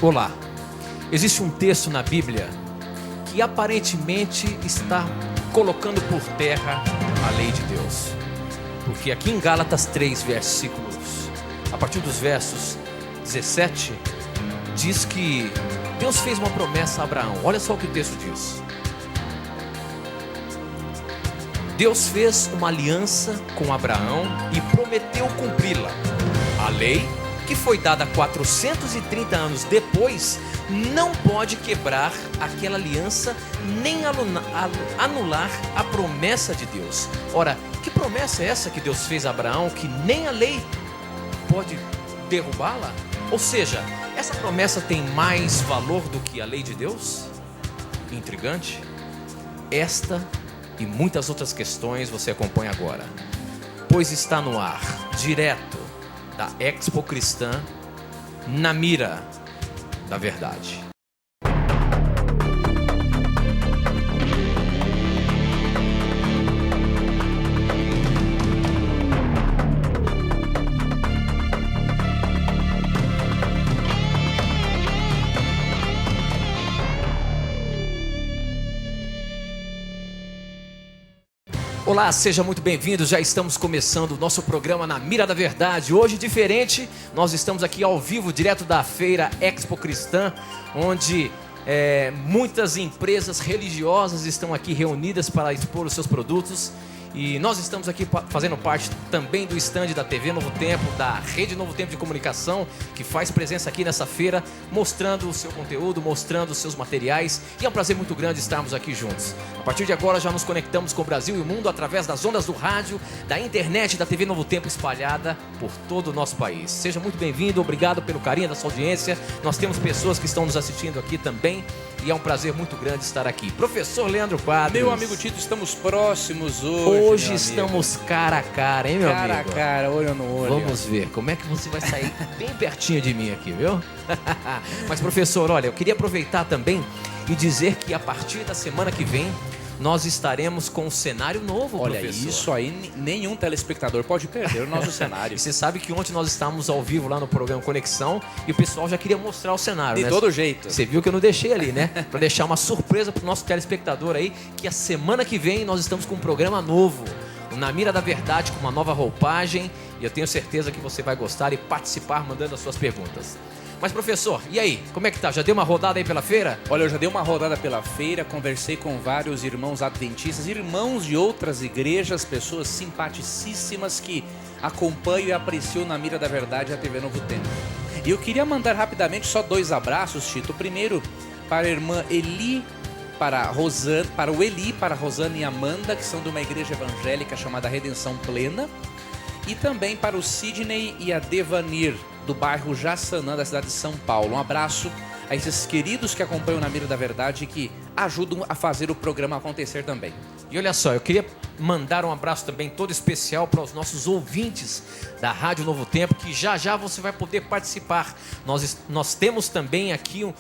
Olá, existe um texto na Bíblia que aparentemente está colocando por terra a lei de Deus. Porque aqui em Gálatas 3, versículos, a partir dos versos 17, diz que Deus fez uma promessa a Abraão. Olha só o que o texto diz. Deus fez uma aliança com Abraão e prometeu cumpri-la. A lei, que foi dada 430 anos depois, não pode quebrar aquela aliança nem anular a promessa de Deus. Ora, que promessa é essa que Deus fez a Abraão que nem a lei pode derrubá-la? Ou seja, essa promessa tem mais valor do que a lei de Deus? Intrigante. Esta e muitas outras questões você acompanha agora, pois está no ar, direto da Expo Cristã, na mira da verdade. Olá, seja muito bem-vindo. Já estamos começando o nosso programa Na Mira da Verdade. Hoje, diferente, nós estamos aqui ao vivo, direto da feira Expo Cristã, onde muitas empresas religiosas estão aqui reunidas para expor os seus produtos. E nós estamos aqui fazendo parte também do stand da TV Novo Tempo, da Rede Novo Tempo de Comunicação, que faz presença aqui nessa feira, mostrando o seu conteúdo, mostrando os seus materiais. E é um prazer muito grande estarmos aqui juntos. A partir de agora já nos conectamos com o Brasil e o mundo através das ondas do rádio, da internet, da TV Novo Tempo espalhada por todo o nosso país. Seja muito bem-vindo, obrigado pelo carinho da sua audiência. Nós temos pessoas que estão nos assistindo aqui também. E é um prazer muito grande estar aqui. Professor Leandro Quadros. Meu amigo Tito, estamos próximos hoje. Hoje estamos cara a cara, hein, meu amigo? Cara a cara, olho no olho. Vamos ver como é que você vai sair bem pertinho de mim aqui, viu? Mas, professor, olha, eu queria aproveitar também e dizer que a partir da semana que vem nós estaremos com um cenário novo, olha, professor. Isso aí, nenhum telespectador pode perder o nosso cenário. E você sabe que ontem nós estávamos ao vivo lá no programa Conexão e o pessoal já queria mostrar o cenário, né? De todo jeito. Você viu que eu não deixei ali, né? Para deixar uma surpresa pro nosso telespectador aí, que a semana que vem nós estamos com um programa novo, o Na Mira da Verdade, com uma nova roupagem. E eu tenho certeza que você vai gostar e participar mandando as suas perguntas. Mas, professor, e aí? Como é que tá? Já deu uma rodada aí pela feira? Olha, eu já dei uma rodada pela feira, conversei com vários irmãos adventistas, irmãos de outras igrejas, pessoas simpaticíssimas que acompanham e apreciam Na Mira da Verdade a TV Novo Tempo. E eu queria mandar rapidamente só 2 abraços, Tito. O primeiro para a irmã Eli, para o Eli, para a Rosana e Amanda, que são de uma igreja evangélica chamada Redenção Plena. E também para o Sidney e a Devanir, do bairro Jaçanã, da cidade de São Paulo. Um abraço a esses queridos que acompanham Na Mira da Verdade e que ajudam a fazer o programa acontecer também. E olha só, eu queria mandar um abraço também todo especial para os nossos ouvintes da Rádio Novo Tempo, que já já você vai poder participar. Nós temos também aqui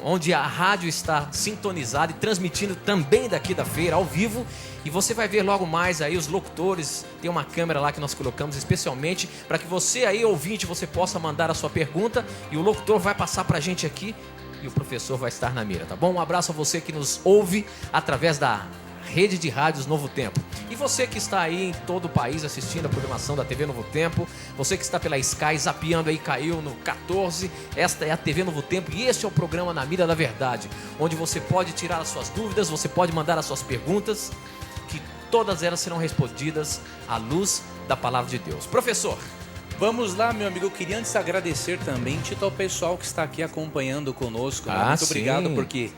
onde a rádio está sintonizada e transmitindo também daqui da feira, ao vivo. E você vai ver logo mais aí os locutores, tem uma câmera lá que nós colocamos especialmente para que você aí, ouvinte, você possa mandar a sua pergunta e o locutor vai passar para a gente aqui e o professor vai estar na mira, tá bom? Um abraço a você que nos ouve através da Rede de Rádios Novo Tempo. E você que está aí em todo o país assistindo a programação da TV Novo Tempo, você que está pela Sky, zapeando aí, caiu no 14, esta é a TV Novo Tempo e este é o programa Na Mira da Verdade, onde você pode tirar as suas dúvidas, você pode mandar as suas perguntas, que todas elas serão respondidas à luz da Palavra de Deus. Professor, vamos lá, meu amigo. Eu queria antes agradecer também, Tito, ao pessoal que está aqui acompanhando conosco. Muito obrigado, porque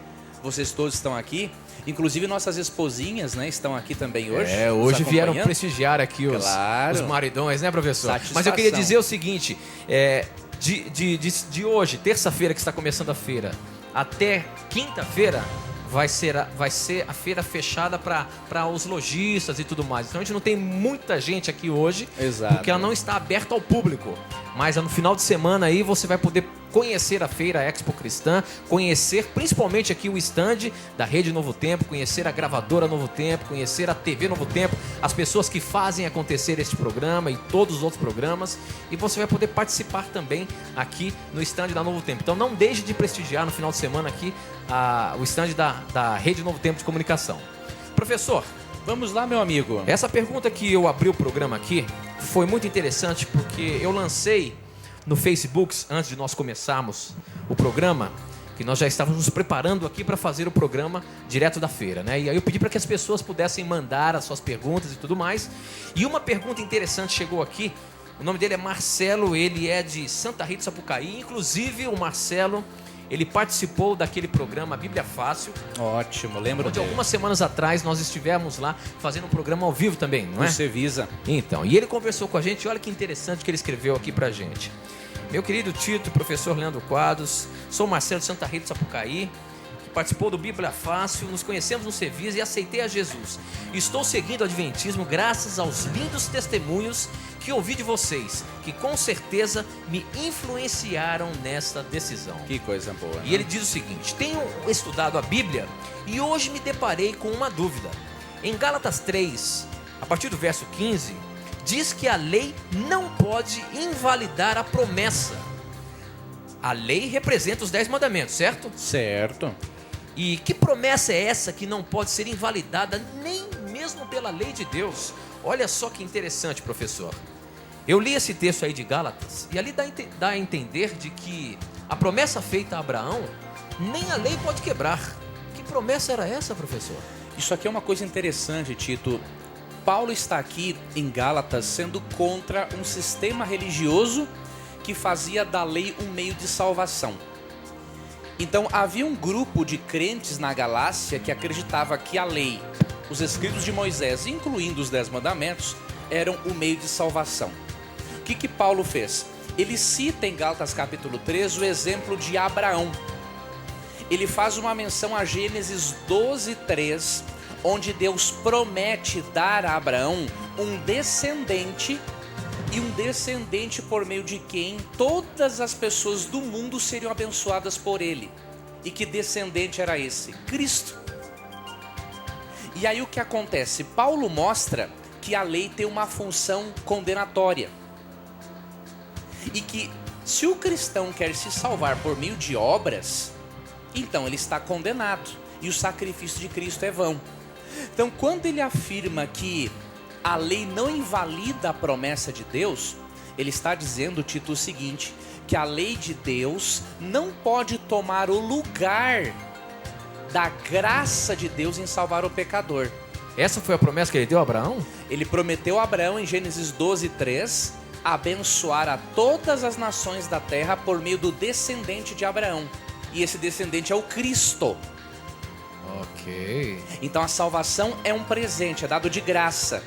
vocês todos estão aqui. Inclusive nossas esposinhas, né, estão aqui também hoje. Hoje vieram prestigiar aqui os maridões, né, professor? Satisfação. Mas eu queria dizer o seguinte, de hoje, terça-feira que está começando a feira, até quinta-feira, vai ser a feira fechada para os lojistas e tudo mais. Então a gente não tem muita gente aqui hoje, exato, porque ela não está aberta ao público. Mas no final de semana aí você vai poder conhecer a feira Expo Cristã, conhecer principalmente aqui o stand da Rede Novo Tempo, conhecer a gravadora Novo Tempo, conhecer a TV Novo Tempo, as pessoas que fazem acontecer este programa e todos os outros programas. E você vai poder participar também aqui no stand da Novo Tempo. Então não deixe de prestigiar no final de semana aqui o stand da Rede Novo Tempo de Comunicação. Professor, Vamos lá, meu amigo. essa pergunta que eu abri o programa aqui foi muito interessante porque eu lancei no Facebook, antes de nós começarmos o programa, que nós já estávamos nos preparando aqui para fazer o programa direto da feira, né? E aí eu pedi para que as pessoas pudessem mandar as suas perguntas e tudo mais. E uma pergunta interessante chegou aqui. O nome dele é Marcelo, ele é de Santa Rita, Sapucaí. Inclusive o Marcelo, ele participou daquele programa Bíblia Fácil. Ótimo, lembro Onde dele. algumas semanas atrás nós estivemos lá fazendo um programa ao vivo também, não é? Você visa. Então, e ele conversou com a gente, olha que interessante que ele escreveu aqui pra gente. Meu querido Tito, professor Leandro Quadros, sou Marcelo de Santa Rita, Sapucaí, que participou do Bíblia Fácil, nos conhecemos no Cevisa e aceitei a Jesus. Estou seguindo o Adventismo graças aos lindos testemunhos que ouvi de vocês, que com certeza me influenciaram nesta decisão. Que coisa boa. E ele diz o seguinte: tenho estudado a Bíblia e hoje me deparei com uma dúvida. Em Gálatas 3, a partir do verso 15, diz que a lei não pode invalidar a promessa. A lei representa os 10 mandamentos, certo? Certo. E que promessa é essa que não pode ser invalidada nem mesmo pela lei de Deus? Olha só que interessante, professor. Eu li esse texto aí de Gálatas e ali dá a entender de que a promessa feita a Abraão, nem a lei pode quebrar. Que promessa era essa, professor? Isso aqui é uma coisa interessante, Tito. Paulo está aqui em Gálatas sendo contra um sistema religioso que fazia da lei um meio de salvação. Então havia um grupo de crentes na Galácia que acreditava que a lei, os escritos de Moisés, incluindo os 10 mandamentos, eram o meio de salvação. O que Paulo fez? Ele cita em Gálatas capítulo 3 o exemplo de Abraão. Ele faz uma menção a Gênesis 12:3, onde Deus promete dar a Abraão um descendente, e um descendente por meio de quem todas as pessoas do mundo seriam abençoadas por ele. E que descendente era esse? Cristo. E aí o que acontece? Paulo mostra que a lei tem uma função condenatória. E que se o cristão quer se salvar por meio de obras, então ele está condenado. E o sacrifício de Cristo é vão. Então, quando ele afirma que a lei não invalida a promessa de Deus, ele está dizendo, Tito, o seguinte: que a lei de Deus não pode tomar o lugar da graça de Deus em salvar o pecador. Essa foi a promessa que ele deu a Abraão? Ele prometeu a Abraão em Gênesis 12:3 abençoar a todas as nações da terra por meio do descendente de Abraão. E esse descendente é o Cristo. Ok. Então a salvação é um presente, é dado de graça.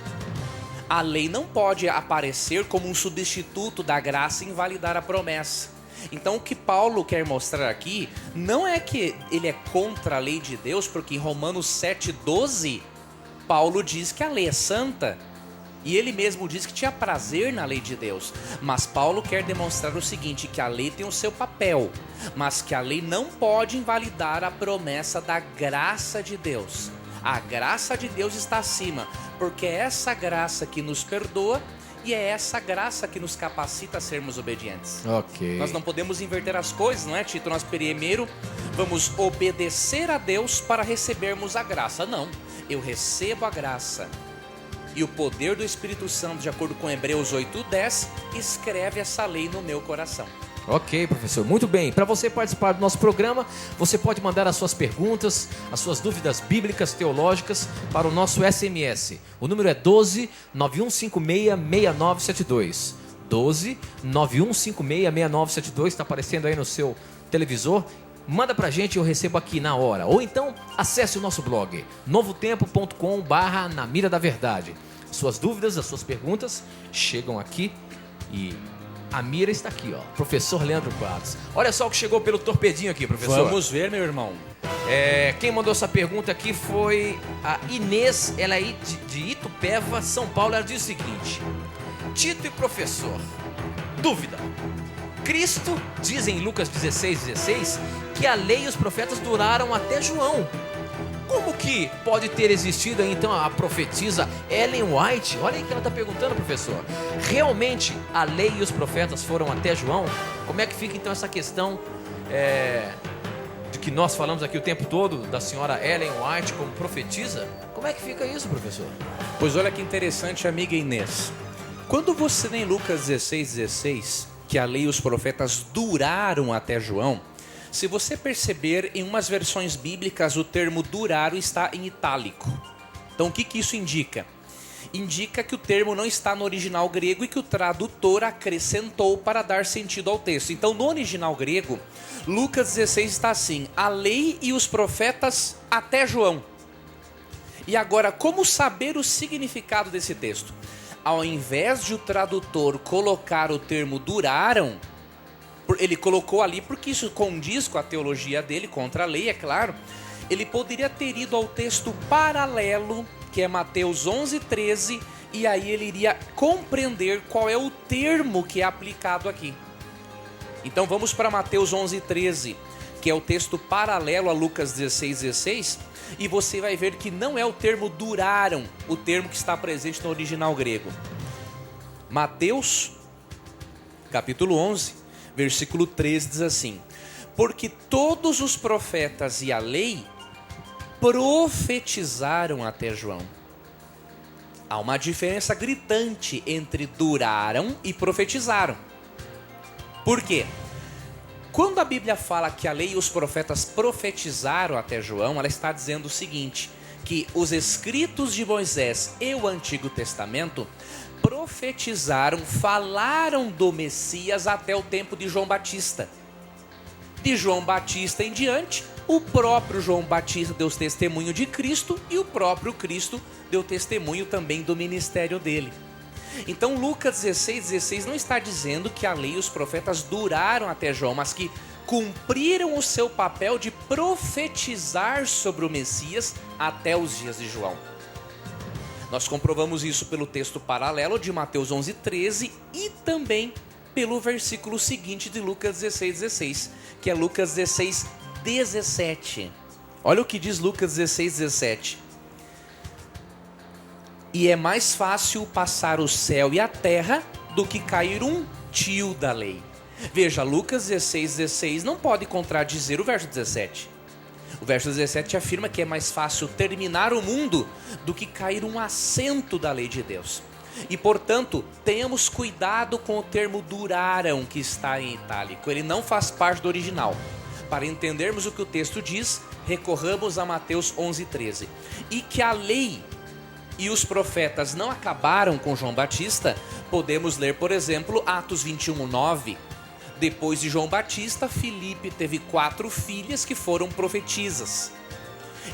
A lei não pode aparecer como um substituto da graça e invalidar a promessa. Então o que Paulo quer mostrar aqui não é que ele é contra a lei de Deus, porque em Romanos 7:12 Paulo diz que a lei é santa. E ele mesmo diz que tinha prazer na lei de Deus. Mas Paulo quer demonstrar o seguinte, que a lei tem o seu papel, mas que a lei não pode invalidar a promessa da graça de Deus. A graça de Deus está acima, porque é essa graça que nos perdoa e é essa graça que nos capacita a sermos obedientes. Ok. Nós não podemos inverter as coisas, não é, Tito? Nós primeiro vamos obedecer a Deus para recebermos a graça. Não, eu recebo a graça. E o poder do Espírito Santo, de acordo com Hebreus 8:10, escreve essa lei no meu coração. Ok, professor. Muito bem. Para você participar do nosso programa, você pode mandar as suas perguntas, as suas dúvidas bíblicas, teológicas, para o nosso SMS. O número é 12 9156 6972. 12 9156 6972. Está aparecendo aí no seu televisor. Manda pra gente e eu recebo aqui na hora. Ou então, acesse o nosso blog, novotempo.com/na mira da verdade. Suas dúvidas, as suas perguntas chegam aqui e a mira está aqui, ó. Professor Leandro Quadros. Olha só o que chegou pelo torpedinho aqui, professor. Vamos ver, meu irmão. Quem mandou essa pergunta aqui foi a Inês, ela é de Itupeva, São Paulo. Ela diz o seguinte: Tito e professor, dúvida. Cristo diz em Lucas 16:16 que a lei e os profetas duraram até João. Como que pode ter existido aí, então, a profetisa Ellen White? Olha aí que ela está perguntando, professor. Realmente a lei e os profetas foram até João? Como é que fica então essa questão de que nós falamos aqui o tempo todo da senhora Ellen White como profetisa? Como é que fica isso, professor? Pois olha que interessante, amiga Inês. Quando você lê em Lucas 16, que a lei e os profetas duraram até João, se você perceber, em umas versões bíblicas o termo duraram está em itálico. Então o que isso indica? Indica que o termo não está no original grego e que o tradutor acrescentou para dar sentido ao texto. Então no original grego, Lucas 16 está assim: a lei e os profetas até João. E agora, como saber o significado desse texto? Ao invés de o tradutor colocar o termo duraram, ele colocou ali porque isso condiz com a teologia dele, contra a lei, é claro. Ele poderia ter ido ao texto paralelo, que é Mateus 11:13, e aí ele iria compreender qual é o termo que é aplicado aqui. Então vamos para Mateus 11:13, que é o texto paralelo a Lucas 16:16, e você vai ver que não é o termo duraram, o termo que está presente no original grego. Mateus, capítulo 11, versículo 13 diz assim: porque todos os profetas e a lei profetizaram até João. Há uma diferença gritante entre duraram e profetizaram. Por quê? Quando a Bíblia fala que a lei e os profetas profetizaram até João, ela está dizendo o seguinte, que os escritos de Moisés e o Antigo Testamento profetizaram, falaram do Messias até o tempo de João Batista. De João Batista em diante, o próprio João Batista deu testemunho de Cristo e o próprio Cristo deu testemunho também do ministério dele. Então Lucas 16:16 não está dizendo que a lei e os profetas duraram até João, mas que cumpriram o seu papel de profetizar sobre o Messias até os dias de João. Nós comprovamos isso pelo texto paralelo de Mateus 11:13 e também pelo versículo seguinte de Lucas 16:16, que é Lucas 16:17. Olha o que diz Lucas 16:17. E é mais fácil passar o céu e a terra do que cair um tio da lei. Veja, Lucas 16:16 não pode contradizer o verso 17. O verso 17 afirma que é mais fácil terminar o mundo do que cair um acento da lei de Deus. E, portanto, tenhamos cuidado com o termo duraram que está em itálico. Ele não faz parte do original. Para entendermos o que o texto diz, recorramos a Mateus 11:13. E que a lei e os profetas não acabaram com João Batista, podemos ler, por exemplo, Atos 21:9. Depois de João Batista, Filipe teve 4 filhas que foram profetisas.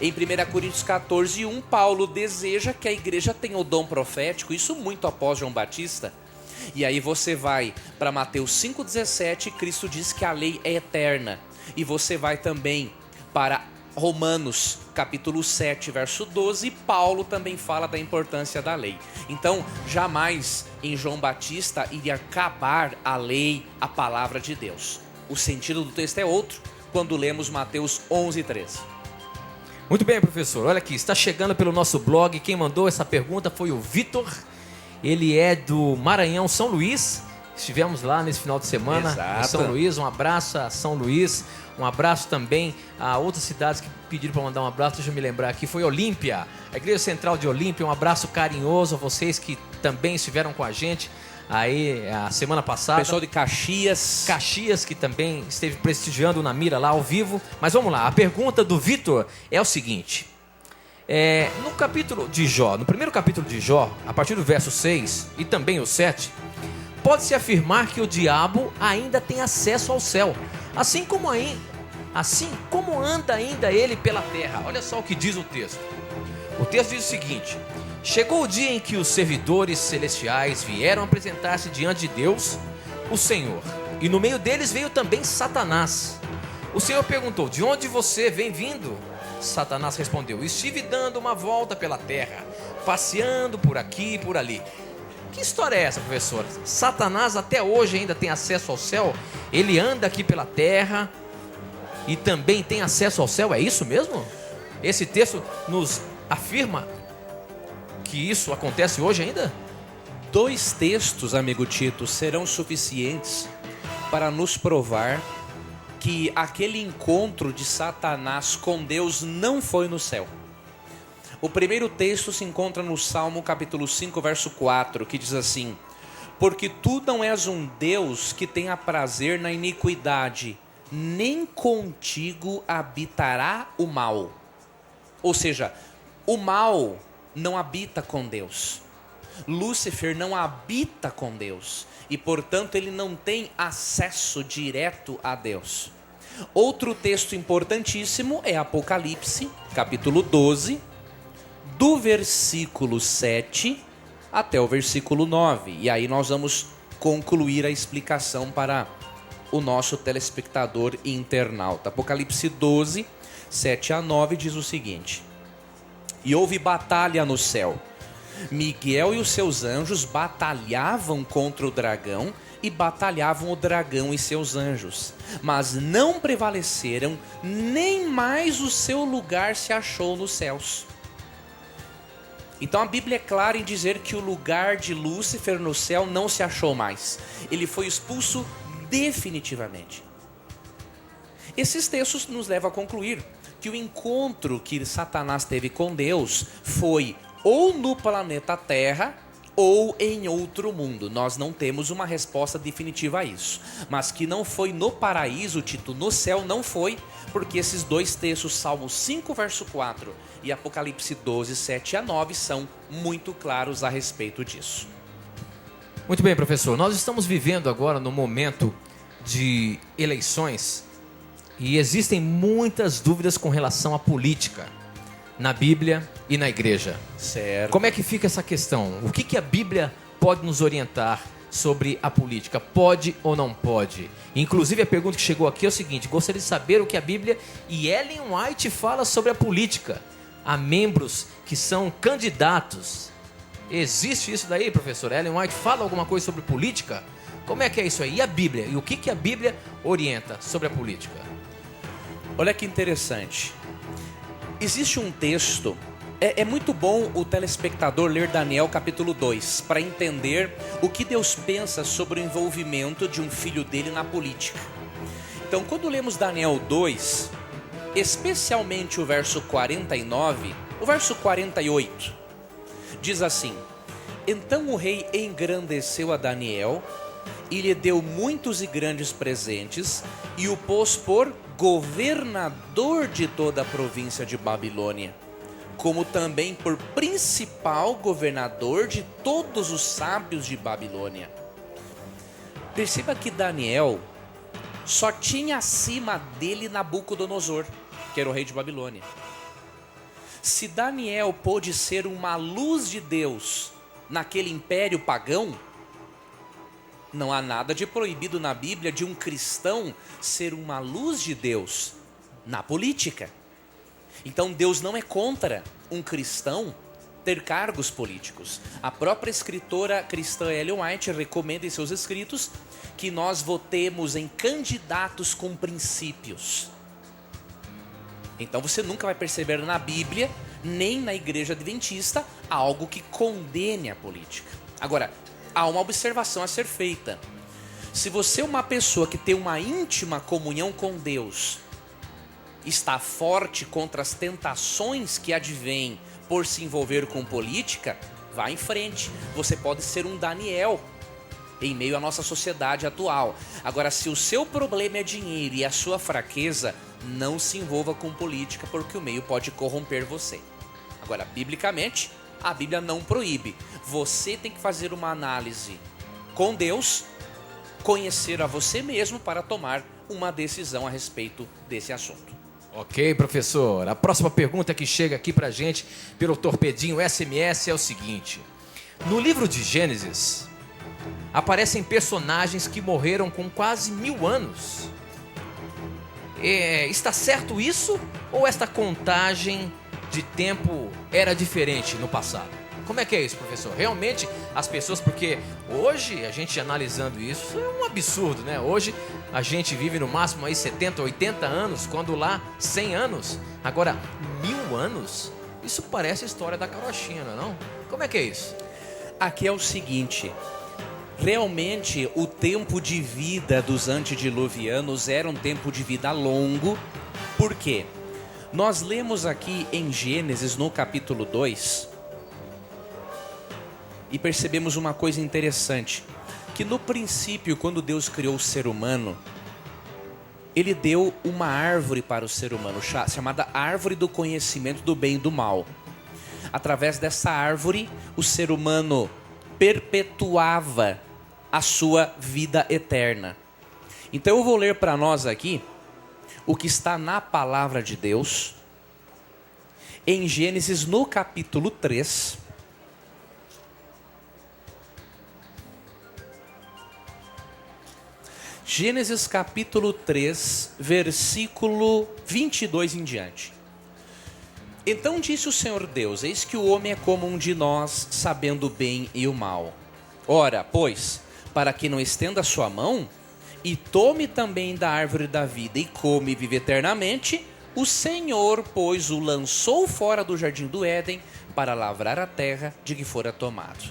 Em 1 Coríntios 14:1, Paulo deseja que a igreja tenha o dom profético, isso muito após João Batista. E aí você vai para Mateus 5:17, Cristo diz que a lei é eterna. E você vai também para Romanos capítulo 7, verso 12, Paulo também fala da importância da lei. Então, jamais em João Batista iria acabar a lei, a palavra de Deus. O sentido do texto é outro quando lemos Mateus 11:13. Muito bem, professor. Olha aqui, está chegando pelo nosso blog. Quem mandou essa pergunta foi o Vitor. Ele é do Maranhão, São Luís. Estivemos lá nesse final de semana. Exato. Em São Luís. Um abraço a São Luís. Um abraço também a outras cidades que pediram para mandar um abraço. Deixa eu me lembrar aqui. Foi Olímpia, a Igreja Central de Olímpia. Um abraço carinhoso a vocês que também estiveram com a gente aí a semana passada. Pessoal de Caxias. Caxias, que também esteve prestigiando o Na Mira lá ao vivo. Mas vamos lá, a pergunta do Vitor é o seguinte. No capítulo de Jó, no primeiro capítulo de Jó, a partir do verso 6 e também o 7, pode-se afirmar que o diabo ainda tem acesso ao céu, assim como anda ainda ele pela terra. Olha só o que diz o texto. O texto diz o seguinte: chegou o dia em que os servidores celestiais vieram apresentar-se diante de Deus, o Senhor, e no meio deles veio também Satanás. O Senhor perguntou: de onde você vem vindo? Satanás respondeu: estive dando uma volta pela terra, passeando por aqui e por ali. Que história é essa, professor? Satanás até hoje ainda tem acesso ao céu? Ele anda aqui pela terra e também tem acesso ao céu, é isso mesmo? esse texto nos afirma que isso acontece hoje ainda? 2 textos, amigo Tito, serão suficientes para nos provar que aquele encontro de Satanás com Deus não foi no céu. O primeiro texto se encontra no Salmo capítulo 5, verso 4, que diz assim: porque tu não és um Deus que tenha prazer na iniquidade, nem contigo habitará o mal. Ou seja, o mal não habita com Deus. Lúcifer não habita com Deus e, portanto, ele não tem acesso direto a Deus. Outro texto importantíssimo é Apocalipse, capítulo 12, do versículo 7 até o versículo 9. E aí nós vamos concluir a explicação para o nosso telespectador e internauta. Apocalipse 12, 7 a 9 diz o seguinte: e houve batalha no céu. Miguel e os seus anjos batalhavam contra o dragão, e batalhavam o dragão e seus anjos, mas não prevaleceram, nem mais o seu lugar se achou nos céus. Então a Bíblia é clara em dizer que o lugar de Lúcifer no céu não se achou mais. Ele foi expulso definitivamente. Esses textos nos levam a concluir que o encontro que Satanás teve com Deus foi ou no planeta Terra ou em outro mundo. Nós não temos uma resposta definitiva a isso. Mas que não foi no paraíso, Tito, no céu não foi, porque esses 2 textos, Salmo 5, verso 4 e Apocalipse 12, 7 a 9, são muito claros a respeito disso. Muito bem, professor. Nós estamos vivendo agora no momento de eleições e existem muitas dúvidas com relação à política na Bíblia e na igreja. Certo. Como é que fica essa questão? O que a Bíblia pode nos orientar sobre a política? Pode ou não pode? Inclusive a pergunta que chegou aqui é o seguinte: gostaria de saber o que a Bíblia e Ellen White fala sobre a política. Há membros que são candidatos. Existe isso daí, professor? Ellen White fala alguma coisa sobre política? Como é que é isso aí? E a Bíblia? E o que a Bíblia orienta sobre a política? Olha que interessante. Existe um texto, é muito bom o telespectador ler Daniel capítulo 2, para entender o que Deus pensa sobre o envolvimento de um filho dele na política. Então, quando lemos Daniel 2, especialmente o verso 49, o verso 48, diz assim: então o rei engrandeceu a Daniel e lhe deu muitos e grandes presentes e o pôs por governador de toda a província de Babilônia, como também por principal governador de todos os sábios de Babilônia. Perceba que Daniel só tinha acima dele Nabucodonosor, que era o rei de Babilônia. Se Daniel pôde ser uma luz de Deus naquele império pagão, não há nada de proibido na Bíblia de um cristão ser uma luz de Deus na política. Então Deus não é contra um cristão ter cargos políticos. A própria escritora cristã Ellen White recomenda em seus escritos que nós votemos em candidatos com princípios. Então você nunca vai perceber na Bíblia, nem na igreja adventista, algo que condene a política. Agora, há uma observação a ser feita. Se você é uma pessoa que tem uma íntima comunhão com Deus, está forte contra as tentações que advêm por se envolver com política, vá em frente. Você pode ser um Daniel em meio à nossa sociedade atual. Agora, se o seu problema é dinheiro e a sua fraqueza, não se envolva com política, porque o meio pode corromper você. Agora, biblicamente, a Bíblia não proíbe. Você tem que fazer uma análise com Deus, conhecer a você mesmo para tomar uma decisão a respeito desse assunto. Ok, professor. A próxima pergunta que chega aqui pra gente pelo torpedinho SMS é o seguinte: no livro de Gênesis aparecem personagens que morreram com quase 1000 anos. Está certo isso? Ou esta contagem de tempo era diferente no passado? Como é que é isso, professor? Realmente as pessoas, porque hoje a gente analisando isso é um absurdo, né? Hoje a gente vive no máximo aí 70, 80 anos, quando lá 100 anos. Agora, 1000 mil anos? Isso parece a história da carochinha, não é não? Como é que é isso? Aqui é o seguinte, realmente o tempo de vida dos antediluvianos era um tempo de vida longo. Por quê? Nós lemos aqui em Gênesis, no capítulo 2, e percebemos uma coisa interessante, que no princípio, quando Deus criou o ser humano, Ele deu uma árvore para o ser humano, chamada árvore do conhecimento do bem e do mal. Através dessa árvore, o ser humano perpetuava a sua vida eterna. Então eu vou ler para nós aqui o que está na palavra de Deus, em Gênesis, no capítulo 3. Gênesis capítulo 3, versículo 22 em diante. Então disse o Senhor Deus: eis que o homem é como um de nós, sabendo o bem e o mal. Ora, pois, para que não estenda a sua mão, e tome também da árvore da vida, e come e vive eternamente, o Senhor, pois, o lançou fora do jardim do Éden, para lavrar a terra de que fora tomado.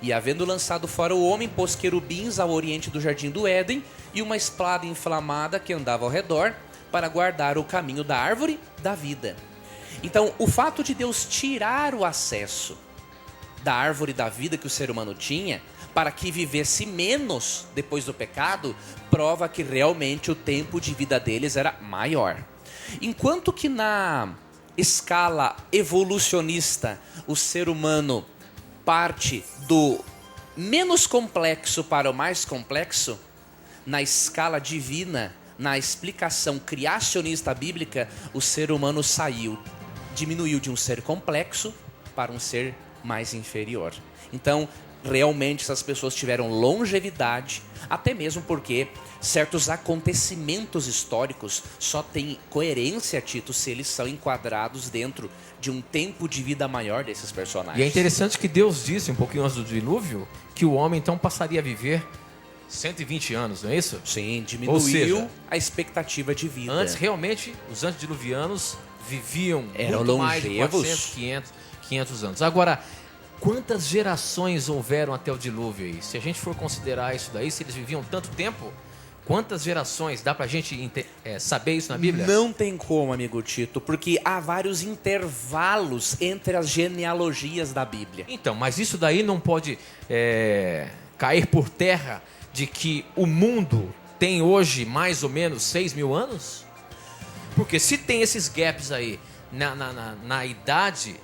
E havendo lançado fora o homem, pôs querubins ao oriente do jardim do Éden, e uma espada inflamada que andava ao redor, para guardar o caminho da árvore da vida. Então, o fato de Deus tirar o acesso da árvore da vida que o ser humano tinha, para que vivesse menos depois do pecado, prova que realmente o tempo de vida deles era maior. Enquanto que na escala evolucionista, o ser humano parte do menos complexo para o mais complexo, na escala divina, na explicação criacionista bíblica, o ser humano diminuiu de um ser complexo para um ser mais inferior. Então, realmente essas pessoas tiveram longevidade, até mesmo porque certos acontecimentos históricos só têm coerência, Tito, se eles são enquadrados dentro de um tempo de vida maior desses personagens. E é interessante que Deus disse, um pouquinho antes do dilúvio, que o homem então passaria a viver 120 anos, não é isso? Sim, diminuiu, ou seja, a expectativa de vida. Antes, realmente, os antediluvianos viviam eram muito longevos. Mais de 400, 500 anos. Agora, quantas gerações houveram até o dilúvio aí? Se a gente for considerar isso daí, se eles viviam tanto tempo, quantas gerações? Dá pra gente saber isso na Bíblia? Não tem como, amigo Tito, porque há vários intervalos entre as genealogias da Bíblia. Então, mas isso daí não pode cair por terra de que o mundo tem hoje mais ou menos 6.000 anos? Porque se tem esses gaps aí na idade,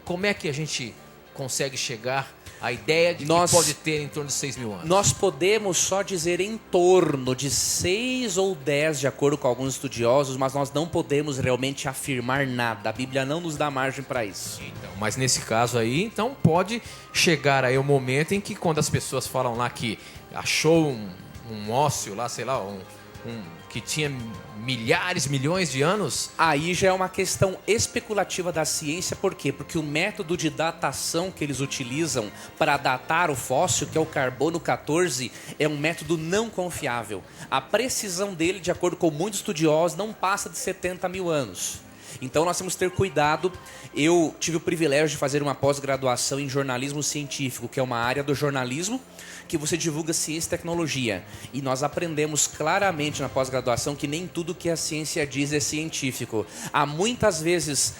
como é que a gente consegue chegar à ideia de que pode ter em torno de 6.000 anos? Nós podemos só dizer em torno de 6 ou 10, de acordo com alguns estudiosos, mas nós não podemos realmente afirmar nada. A Bíblia não nos dá margem para isso. Então, mas nesse caso aí, então pode chegar aí o momento em que, quando as pessoas falam lá que achou um ósseo lá, sei lá, que tinha milhares, milhões de anos. Aí já é uma questão especulativa da ciência. Por quê? Porque o método de datação que eles utilizam para datar o fóssil, que é o carbono 14, é um método não confiável. A precisão dele, de acordo com muitos estudiosos, não passa de 70.000 anos. Então nós temos que ter cuidado. Eu tive o privilégio de fazer uma pós-graduação em jornalismo científico, que é uma área do jornalismo que você divulga ciência e tecnologia. E nós aprendemos claramente na pós-graduação que nem tudo que a ciência diz é científico. Há muitas vezes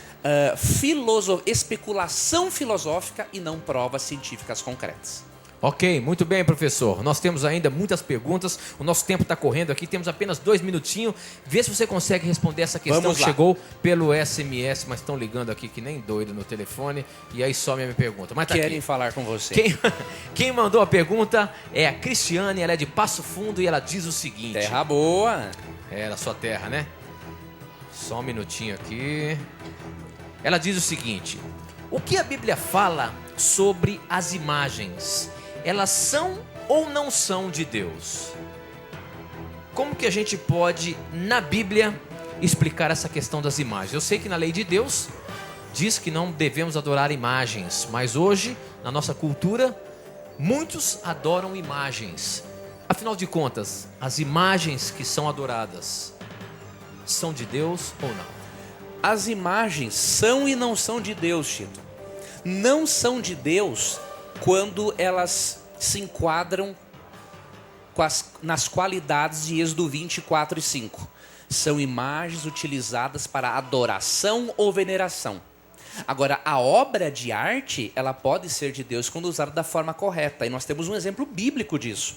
especulação filosófica e não provas científicas concretas. Ok, muito bem, professor. Nós temos ainda muitas perguntas. O nosso tempo está correndo aqui. Temos apenas 2 minutinhos. Vê se você consegue responder essa questão que chegou pelo SMS, mas estão ligando aqui que nem doido no telefone. E aí some a minha pergunta. Mas tá Querem aqui falar com você. Quem mandou a pergunta é a Cristiane. Ela é de Passo Fundo e ela diz o seguinte. Terra boa. É, da sua terra, né? Só um minutinho aqui. Ela diz o seguinte: o que a Bíblia fala sobre as imagens? Elas são ou não são de Deus? Como que a gente pode, na Bíblia, explicar essa questão das imagens? Eu sei que na lei de Deus diz que não devemos adorar imagens, mas hoje, na nossa cultura, muitos adoram imagens. Afinal de contas, as imagens que são adoradas são de Deus ou não? As imagens são e não são de Deus, Tito. Não são de Deus quando elas se enquadram nas qualidades de Êxodo 24 e 5. São imagens utilizadas para adoração ou veneração. Agora, a obra de arte, ela pode ser de Deus quando usada da forma correta. E nós temos um exemplo bíblico disso.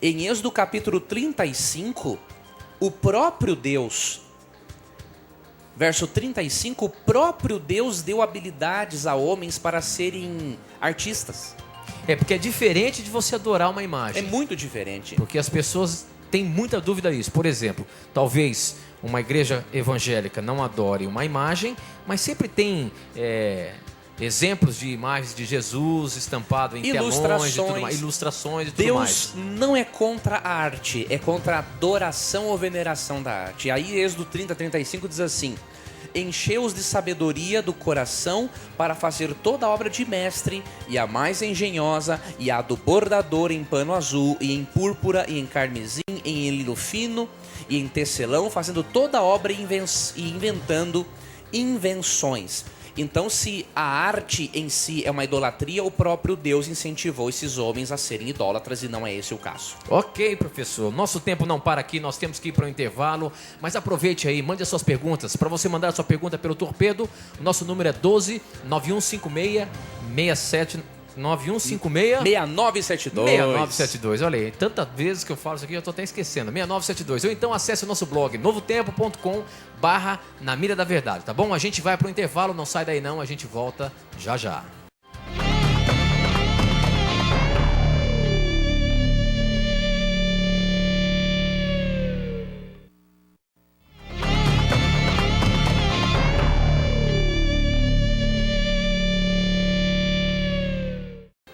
Em Êxodo capítulo 35, o próprio Deus, verso 35, o próprio Deus deu habilidades a homens para serem artistas. Porque é diferente de você adorar uma imagem. É muito diferente. Porque as pessoas têm muita dúvida disso. Por exemplo, talvez uma igreja evangélica não adore uma imagem, mas sempre tem exemplos de imagens de Jesus estampado em telões e tudo mais, ilustrações e tudo mais. Deus não é contra a arte, é contra a adoração ou veneração da arte. Aí Êxodo 30, 35 diz assim: encheu-os de sabedoria do coração para fazer toda a obra de mestre, e a mais engenhosa, e a do bordador em pano azul, e em púrpura, e em carmesim, e em lino fino, e em tecelão, fazendo toda a obra e inventando invenções. Então, se a arte em si é uma idolatria, o próprio Deus incentivou esses homens a serem idólatras, e não é esse o caso. Ok, professor. Nosso tempo não para aqui, nós temos que ir para o intervalo. Mas aproveite aí, mande as suas perguntas. Para você mandar a sua pergunta pelo Torpedo, nosso número é 12 9156 67 9156 6972. 6972. Olha aí, tantas vezes que eu falo isso aqui, eu estou até esquecendo. 6972. Ou então acesse o nosso blog novotempo.com/Na Mira da Verdade, tá bom? A gente vai para o intervalo, não sai daí não, a gente volta já já.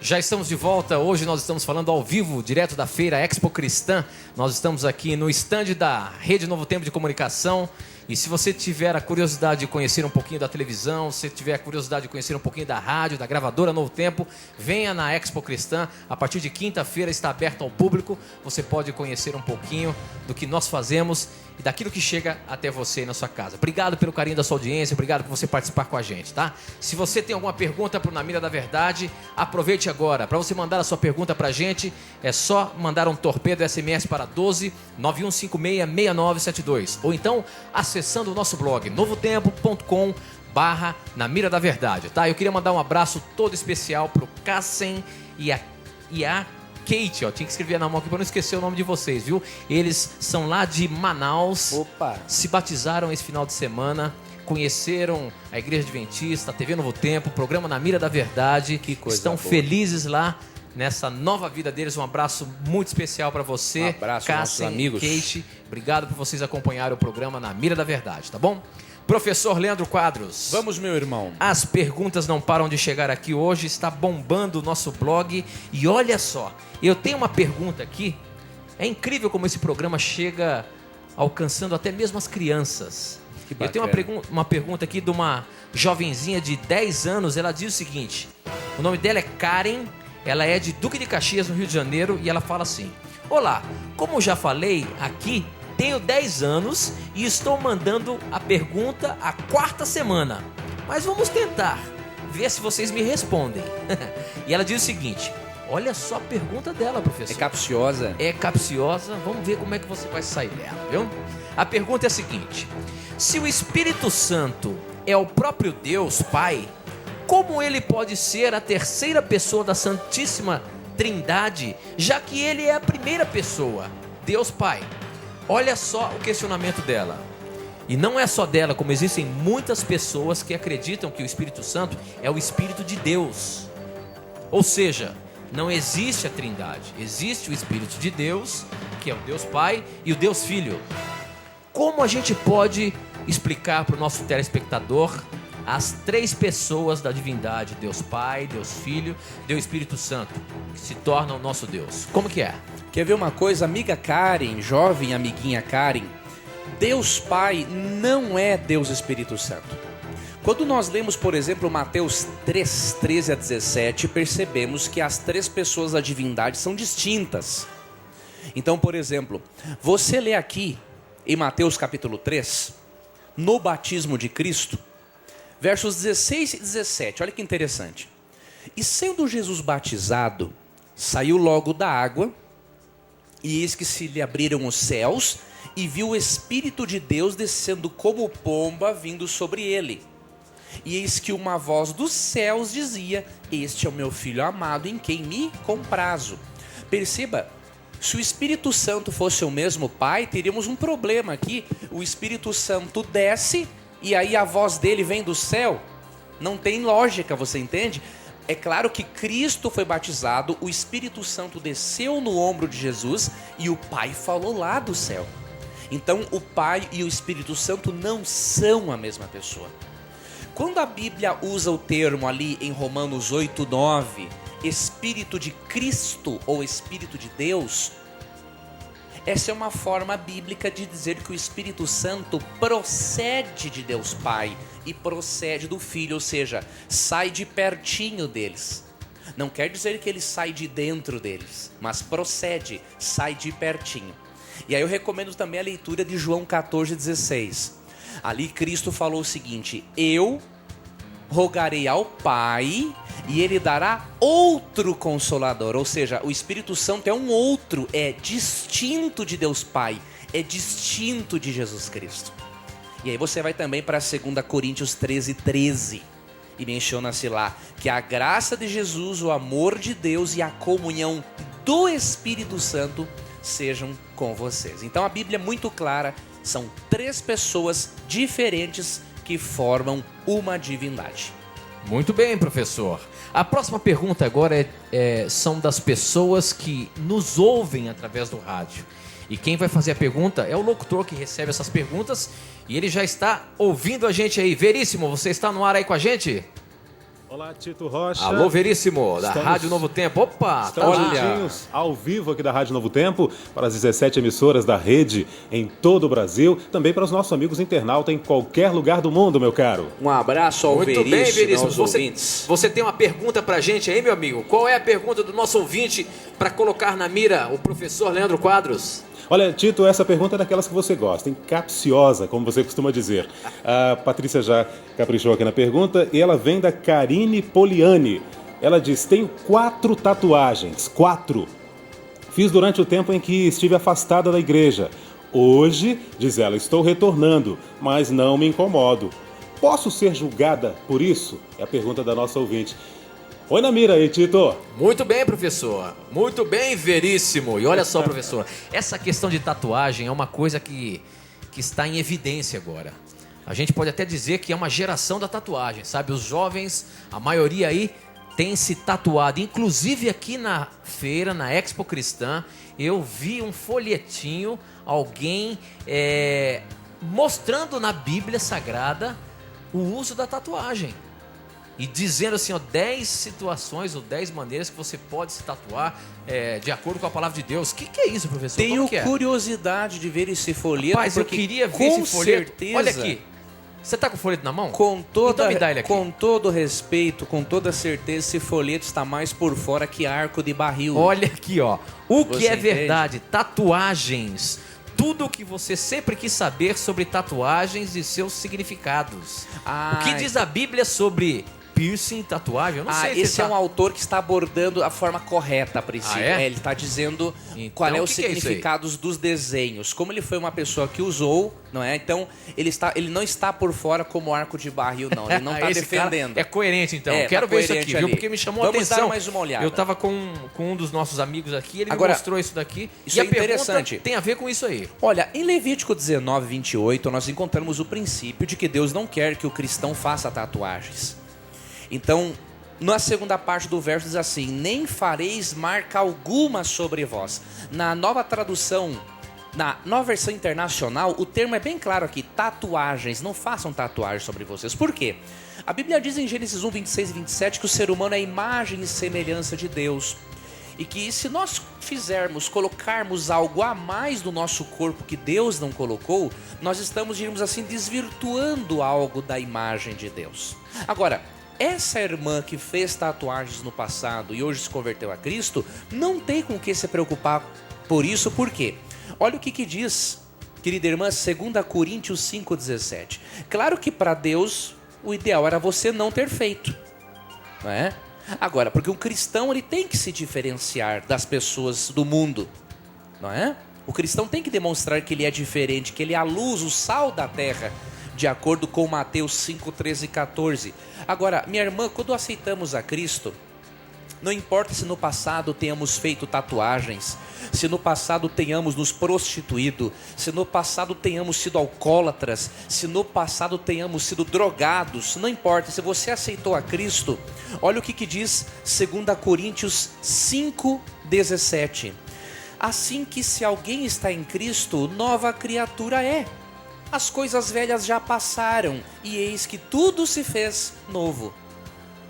Já estamos de volta, hoje nós estamos falando ao vivo, direto da feira Expo Cristã. Nós estamos aqui no stand da Rede Novo Tempo de Comunicação. E se você tiver a curiosidade de conhecer um pouquinho da televisão, se tiver a curiosidade de conhecer um pouquinho da rádio, da gravadora Novo Tempo, venha na Expo Cristã. A partir de quinta-feira está aberto ao público. Você pode conhecer um pouquinho do que nós fazemos e daquilo que chega até você na sua casa. Obrigado pelo carinho da sua audiência, obrigado por você participar com a gente, tá? Se você tem alguma pergunta para o Na Mira da Verdade, aproveite agora. Para você mandar a sua pergunta para a gente, é só mandar um torpedo SMS para 12 9156 6972. Ou então, acessando o nosso blog, novotempo.com/Na Mira da Verdade, tá? Eu queria mandar um abraço todo especial pro Cassen e a Kate, ó, tinha que escrever na mão aqui para não esquecer o nome de vocês, viu? Eles são lá de Manaus. Opa! Se batizaram esse final de semana, conheceram a Igreja Adventista, a TV Novo Tempo, o programa Na Mira da Verdade. Que coisa Estão boa. Felizes lá nessa nova vida deles. Um abraço muito especial para você, Um abraço, nossos amigos. Kate. Obrigado por vocês acompanharem o programa Na Mira da Verdade, tá bom? Professor Leandro Quadros. Vamos, meu irmão. As perguntas não param de chegar aqui hoje, está bombando o nosso blog. E olha só, eu tenho uma pergunta aqui. É incrível como esse programa chega alcançando até mesmo as crianças. Que Eu tenho uma pergunta aqui de uma jovenzinha de 10 anos. Ela diz o seguinte: o nome dela é Karen, ela é de Duque de Caxias, no Rio de Janeiro, e ela fala assim: olá, como já falei aqui, tenho 10 anos e estou mandando a pergunta a 4ª semana. Mas vamos tentar ver se vocês me respondem. E ela diz o seguinte: olha só a pergunta dela, professor. É capciosa. É capciosa, vamos ver como é que você vai sair dela, viu? A pergunta é a seguinte: se o Espírito Santo é o próprio Deus Pai, como ele pode ser a terceira pessoa da Santíssima Trindade, já que ele é a primeira pessoa, Deus Pai? Olha só o questionamento dela. E não é só dela, como existem muitas pessoas que acreditam que o Espírito Santo é o Espírito de Deus. Ou seja, não existe a Trindade, existe o Espírito de Deus, que é o Deus Pai e o Deus Filho. Como a gente pode explicar para o nosso telespectador as 3 pessoas da divindade, Deus Pai, Deus Filho, Deus Espírito Santo, que se tornam o nosso Deus? Como que é? Quer ver uma coisa, amiga Karen, jovem amiguinha Karen? Deus Pai não é Deus Espírito Santo. Quando nós lemos, por exemplo, Mateus 3, 13 a 17, percebemos que as 3 pessoas da divindade são distintas. Então, por exemplo, você lê aqui em Mateus capítulo 3, no batismo de Cristo? Versos 16 e 17, olha que interessante. E sendo Jesus batizado, saiu logo da água, e eis que se lhe abriram os céus, e viu o Espírito de Deus descendo como pomba vindo sobre ele. E eis que uma voz dos céus dizia: este é o meu Filho amado, em quem me comprazo. Perceba, se o Espírito Santo fosse o mesmo Pai, teríamos um problema aqui. O Espírito Santo desce e aí a voz dele vem do céu. Não tem lógica, você entende? É claro que Cristo foi batizado, o Espírito Santo desceu no ombro de Jesus e o Pai falou lá do céu. Então o Pai e o Espírito Santo não são a mesma pessoa. Quando a Bíblia usa o termo ali em Romanos 8:9, Espírito de Cristo ou Espírito de Deus, essa é uma forma bíblica de dizer que o Espírito Santo procede de Deus Pai e procede do Filho, ou seja, sai de pertinho deles. Não quer dizer que ele sai de dentro deles, mas procede, sai de pertinho. E aí eu recomendo também a leitura de João 14:16. Ali Cristo falou o seguinte: eu rogarei ao Pai e ele dará outro Consolador. Ou seja, o Espírito Santo é um outro, é distinto de Deus Pai, é distinto de Jesus Cristo. E aí você vai também para 2 Coríntios 13:13 e menciona-se lá que a graça de Jesus, o amor de Deus e a comunhão do Espírito Santo sejam com vocês. Então a Bíblia é muito clara, são 3 pessoas diferentes que formam uma divindade. Muito bem, professor. A próxima pergunta agora são das pessoas que nos ouvem através do rádio. E quem vai fazer a pergunta é o locutor que recebe essas perguntas e ele já está ouvindo a gente aí. Veríssimo, você está no ar aí com a gente? Olá, Tito Rocha. Alô, Veríssimo, da Rádio Novo Tempo. Opa, estamos juntinhos ao vivo aqui da Rádio Novo Tempo, para as 17 emissoras da rede em todo o Brasil, também para os nossos amigos internautas em qualquer lugar do mundo, meu caro. Um abraço ao Muito bem, Veríssimo. aos ouvintes. Você tem uma pergunta pra gente aí, meu amigo? Qual é a pergunta do nosso ouvinte para colocar na mira o professor Leandro Quadros? Olha, Tito, essa pergunta é daquelas que você gosta, hein? Capciosa, como você costuma dizer. A Patrícia já caprichou aqui na pergunta e ela vem da Karine Poliani. Ela diz: tenho 4 tatuagens, 4. Fiz durante o tempo em que estive afastada da igreja. Hoje, diz ela, estou retornando, mas não me incomodo. Posso ser julgada por isso? É a pergunta da nossa ouvinte. Põe na mira aí, Tito. Muito bem, professor. Muito bem, Veríssimo. E olha só, professor, essa questão de tatuagem é uma coisa que está em evidência agora. A gente pode até dizer que é uma geração da tatuagem, sabe? Os jovens, a maioria aí, tem se tatuado. Inclusive aqui na feira, na Expo Cristã, eu vi um folhetinho, alguém mostrando na Bíblia Sagrada o uso da tatuagem. E dizendo assim, 10 situações ou 10 maneiras que você pode se tatuar de acordo com a palavra de Deus. O que é isso, professor? Tenho curiosidade de ver esse folheto. Rapaz, eu queria ver esse folheto. Certeza, olha aqui. Você tá com o folheto na mão? Então me dá ele aqui. Com todo respeito, com toda certeza, esse folheto está mais por fora que arco de barril. Olha aqui, ó. O que é entende? verdade? Tatuagens. Tudo o que você sempre quis saber sobre tatuagens e seus significados. O que diz a Bíblia sobre piercing, tatuagem? Eu não sei. Esse é um autor que está abordando a forma correta a princípio. Ele está dizendo então, qual é o significado dos desenhos. Como ele foi uma pessoa que usou, não é? Então, ele não está por fora como arco de barril, não. Ele não está defendendo. É coerente, então. Quero ver isso aqui, viu? Porque me chamou a atenção. Vamos dar mais uma olhada. Eu estava com um dos nossos amigos aqui, ele me mostrou isso daqui. Isso é interessante. Tem a ver com isso aí. Olha, em Levítico 19:28, nós encontramos o princípio de que Deus não quer que o cristão faça tatuagens. Então, na segunda parte do verso diz assim: nem fareis marca alguma sobre vós. Na nova tradução, na nova versão internacional, o termo é bem claro aqui: tatuagens. Não façam tatuagens sobre vocês. Por quê? A Bíblia diz em Gênesis 1, 26 e 27 que o ser humano é a imagem e semelhança de Deus. E que se nós colocarmos algo a mais do nosso corpo que Deus não colocou, nós estamos, diríamos assim, desvirtuando algo da imagem de Deus. Agora, essa irmã que fez tatuagens no passado e hoje se converteu a Cristo, não tem com o que se preocupar por isso, por quê? Olha o que diz Querida irmã, 2 Coríntios 5,17. Claro que para Deus o ideal era você não ter feito, não é? Agora, porque um cristão ele tem que se diferenciar das pessoas do mundo, não é? O cristão tem que demonstrar que ele é diferente, que ele é a luz, o sal da terra, de acordo com Mateus 5, 13 e 14. Agora, minha irmã, quando aceitamos a Cristo, não importa se no passado tenhamos feito tatuagens, se no passado tenhamos nos prostituído, se no passado tenhamos sido alcoólatras, se no passado tenhamos sido drogados, não importa, se você aceitou a Cristo, olha o que diz 2 Coríntios 5,17. Assim que se alguém está em Cristo, nova criatura é. As coisas velhas já passaram, e eis que tudo se fez novo.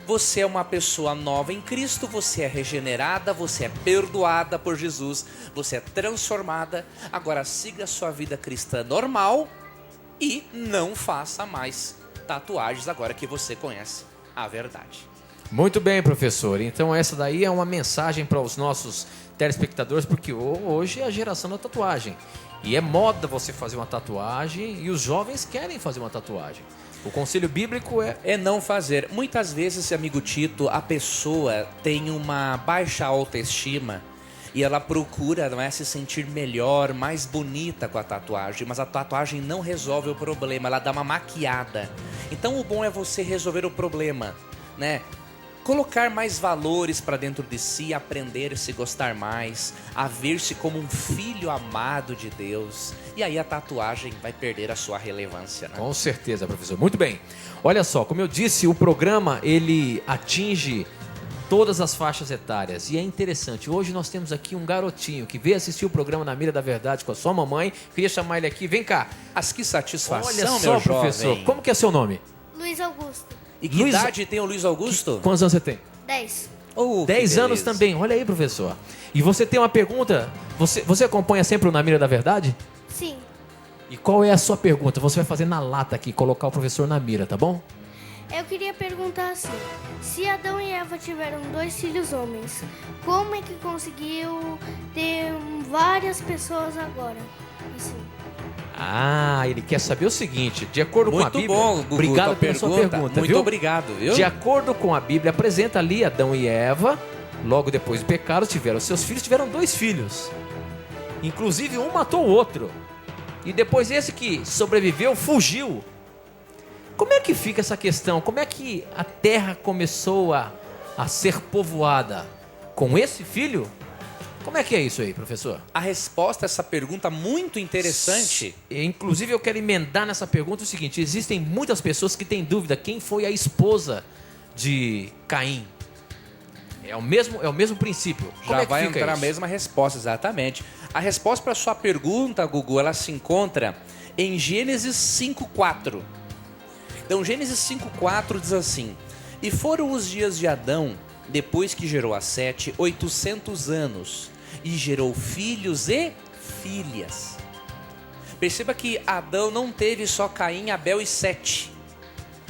Você é uma pessoa nova em Cristo, você é regenerada, você é perdoada por Jesus, você é transformada. Agora siga a sua vida cristã normal e não faça mais tatuagens agora que você conhece a verdade. Muito bem, professor. Então essa daí é uma mensagem para os nossos telespectadores, porque hoje é a geração da tatuagem. E é moda você fazer uma tatuagem e os jovens querem fazer uma tatuagem. O conselho bíblico é não fazer. Muitas vezes, amigo Tito, a pessoa tem uma baixa autoestima e ela procura, não é, se sentir melhor, mais bonita com a tatuagem, mas a tatuagem não resolve o problema, ela dá uma maquiada. Então o bom é você resolver o problema, né? Colocar mais valores para dentro de si, aprender a se gostar mais, a ver-se como um filho amado de Deus. E aí a tatuagem vai perder a sua relevância, né? Com certeza, professor. Muito bem. Olha só, como eu disse, o programa ele atinge todas as faixas etárias. E é interessante, hoje nós temos aqui um garotinho que veio assistir o programa Na Mira da Verdade com a sua mamãe. Queria chamar ele aqui. Vem cá. Mas que satisfação, olha só, meu professor. jovem. Como que é seu nome? Luiz Augusto. E que idade tem o Luiz Augusto? Quantos anos você tem? 10. 10 anos também. Olha aí, professor. E você tem uma pergunta? Você acompanha sempre o Na Mira da Verdade? Sim. E qual é a sua pergunta? Você vai fazer na lata aqui, colocar o professor na mira, tá bom? Eu queria perguntar assim: se Adão e Eva tiveram 2 filhos homens, como é que conseguiu ter várias pessoas agora? Assim. Ah, ele quer saber o seguinte, de acordo com a Muito Bíblia... bom, Gugu, obrigado tua pela sua pergunta, Muito viu? obrigado, viu? De acordo com a Bíblia, apresenta ali Adão e Eva, logo depois do pecado, tiveram seus filhos, tiveram 2 filhos. Inclusive, um matou o outro. E depois esse que sobreviveu, fugiu. Como é que fica essa questão? Como é que a terra começou a ser povoada? Com esse filho? Como é que é isso aí, professor? A resposta a essa pergunta muito interessante. Inclusive, eu quero emendar nessa pergunta o seguinte: existem muitas pessoas que têm dúvida quem foi a esposa de Caim. É o mesmo princípio. Como Já é que vai fica entrar a isso? mesma resposta, exatamente. A resposta para a sua pergunta, Gugu, ela se encontra em Gênesis 5,4. Então, Gênesis 5,4 diz assim: e foram os dias de Adão, depois que gerou a Sete, 800 anos, e gerou filhos e filhas. Perceba que Adão não teve só Caim, Abel e Sete.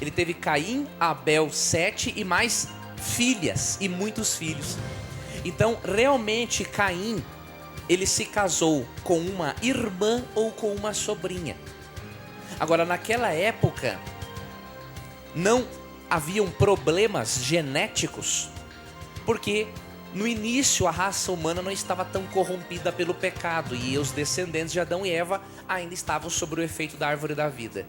Ele teve Caim, Abel, Sete e mais filhas e muitos filhos. Então, realmente, Caim, ele se casou com uma irmã ou com uma sobrinha. Agora, naquela época, não haviam problemas genéticos, porque no início a raça humana não estava tão corrompida pelo pecado e os descendentes de Adão e Eva ainda estavam sob o efeito da árvore da vida.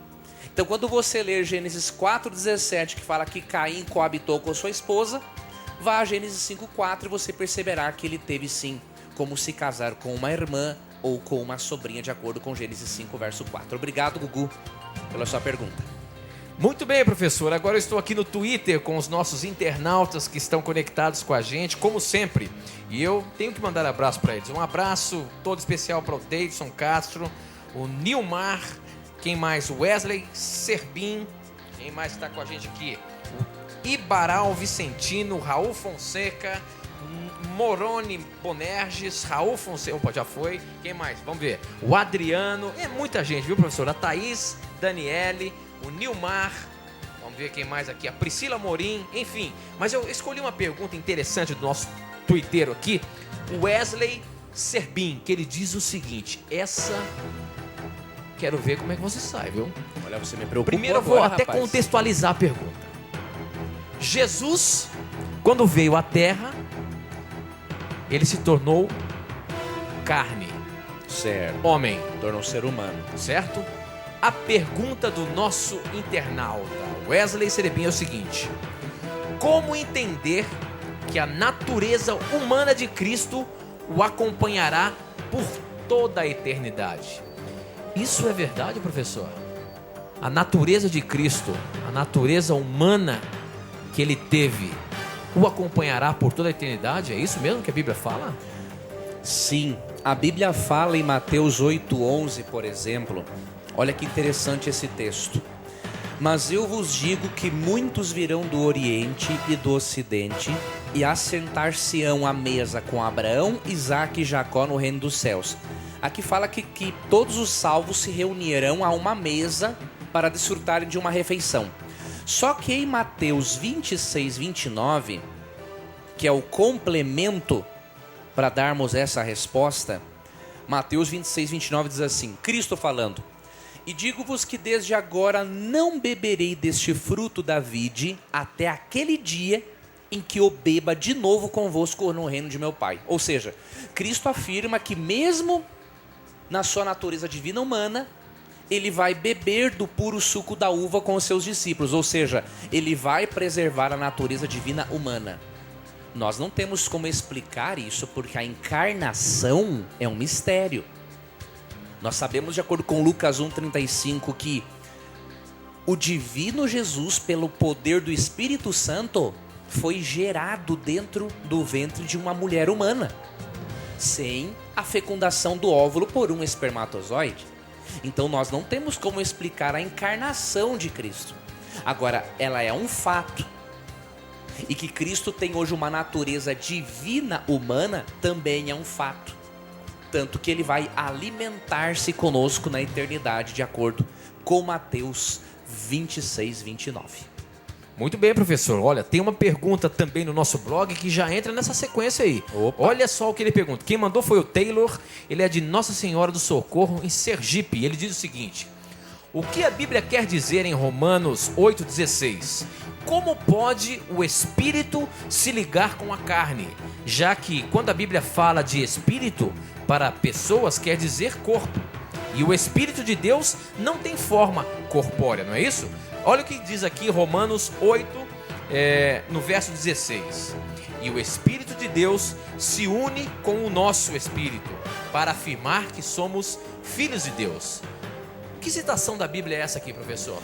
Então, quando você ler Gênesis 4,17, que fala que Caim coabitou com sua esposa, vá a Gênesis 5,4 e você perceberá que ele teve sim como se casar com uma irmã ou com uma sobrinha, de acordo com Gênesis 5, verso 4. Obrigado, Gugu, pela sua pergunta. Muito bem, professor. Agora eu estou aqui no Twitter com os nossos internautas que estão conectados com a gente, como sempre. E eu tenho que mandar abraço para eles. Um abraço todo especial para o Davidson Castro, o Nilmar, quem mais? O Wesley Serbin, quem mais está com a gente aqui? O Ibaral Vicentino, Raul Fonseca, Moroni Bonerges, Raul Fonseca, opa, já foi. Quem mais? Vamos ver. O Adriano, é muita gente, viu, professor? A Thaís, Daniele, o Nilmar, vamos ver quem mais aqui, a Priscila Morim, enfim. Mas eu escolhi uma pergunta interessante do nosso twitteiro aqui, o Wesley Serbin, que ele diz o seguinte: essa quero ver como é que você sai, viu? Olha, você me preocupa. Primeiro eu vou até contextualizar a pergunta. Jesus, quando veio à Terra, ele se tornou carne, Certo. homem, Tornou um ser humano. certo? A pergunta do nosso internauta Wesley Cerebim é o seguinte: como entender que a natureza humana de Cristo o acompanhará por toda a eternidade? Isso é verdade, professor? A natureza de Cristo, a natureza humana que ele teve, o acompanhará por toda a eternidade? É isso mesmo que a Bíblia fala? Sim, a Bíblia fala em Mateus 8:11, por exemplo. Olha que interessante esse texto. Mas eu vos digo que muitos virão do Oriente e do Ocidente e assentar-se-ão à mesa com Abraão, Isaque e Jacó no reino dos céus. Aqui fala que todos os salvos se reunirão a uma mesa para desfrutarem de uma refeição. Só que em Mateus 26:29, que é o complemento para darmos essa resposta, Mateus 26:29 diz assim, Cristo falando: e digo-vos que desde agora não beberei deste fruto da vide até aquele dia em que o beba de novo convosco no reino de meu Pai. Ou seja, Cristo afirma que mesmo na sua natureza divina humana, ele vai beber do puro suco da uva com os seus discípulos. Ou seja, ele vai preservar a natureza divina humana. Nós não temos como explicar isso porque a encarnação é um mistério. Nós sabemos, de acordo com Lucas 1:35, que o divino Jesus, pelo poder do Espírito Santo, foi gerado dentro do ventre de uma mulher humana, sem a fecundação do óvulo por um espermatozoide. Então nós não temos como explicar a encarnação de Cristo. Agora, ela é um fato. E que Cristo tem hoje uma natureza divina humana também é um fato. Tanto que ele vai alimentar-se conosco na eternidade, de acordo com Mateus 26:29. Muito bem, professor. Olha, tem uma pergunta também no nosso blog que já entra nessa sequência aí. Opa. Olha só o que ele pergunta. Quem mandou foi o Taylor. Ele é de Nossa Senhora do Socorro, em Sergipe. Ele diz o seguinte: o que a Bíblia quer dizer em Romanos 8,16? Como pode o espírito se ligar com a carne? Já que quando a Bíblia fala de espírito, para pessoas quer dizer corpo. E o Espírito de Deus não tem forma corpórea, não é isso? Olha o que diz aqui Romanos 8, no verso 16. E o Espírito de Deus se une com o nosso espírito para afirmar que somos filhos de Deus. Que citação da Bíblia é essa aqui, professor?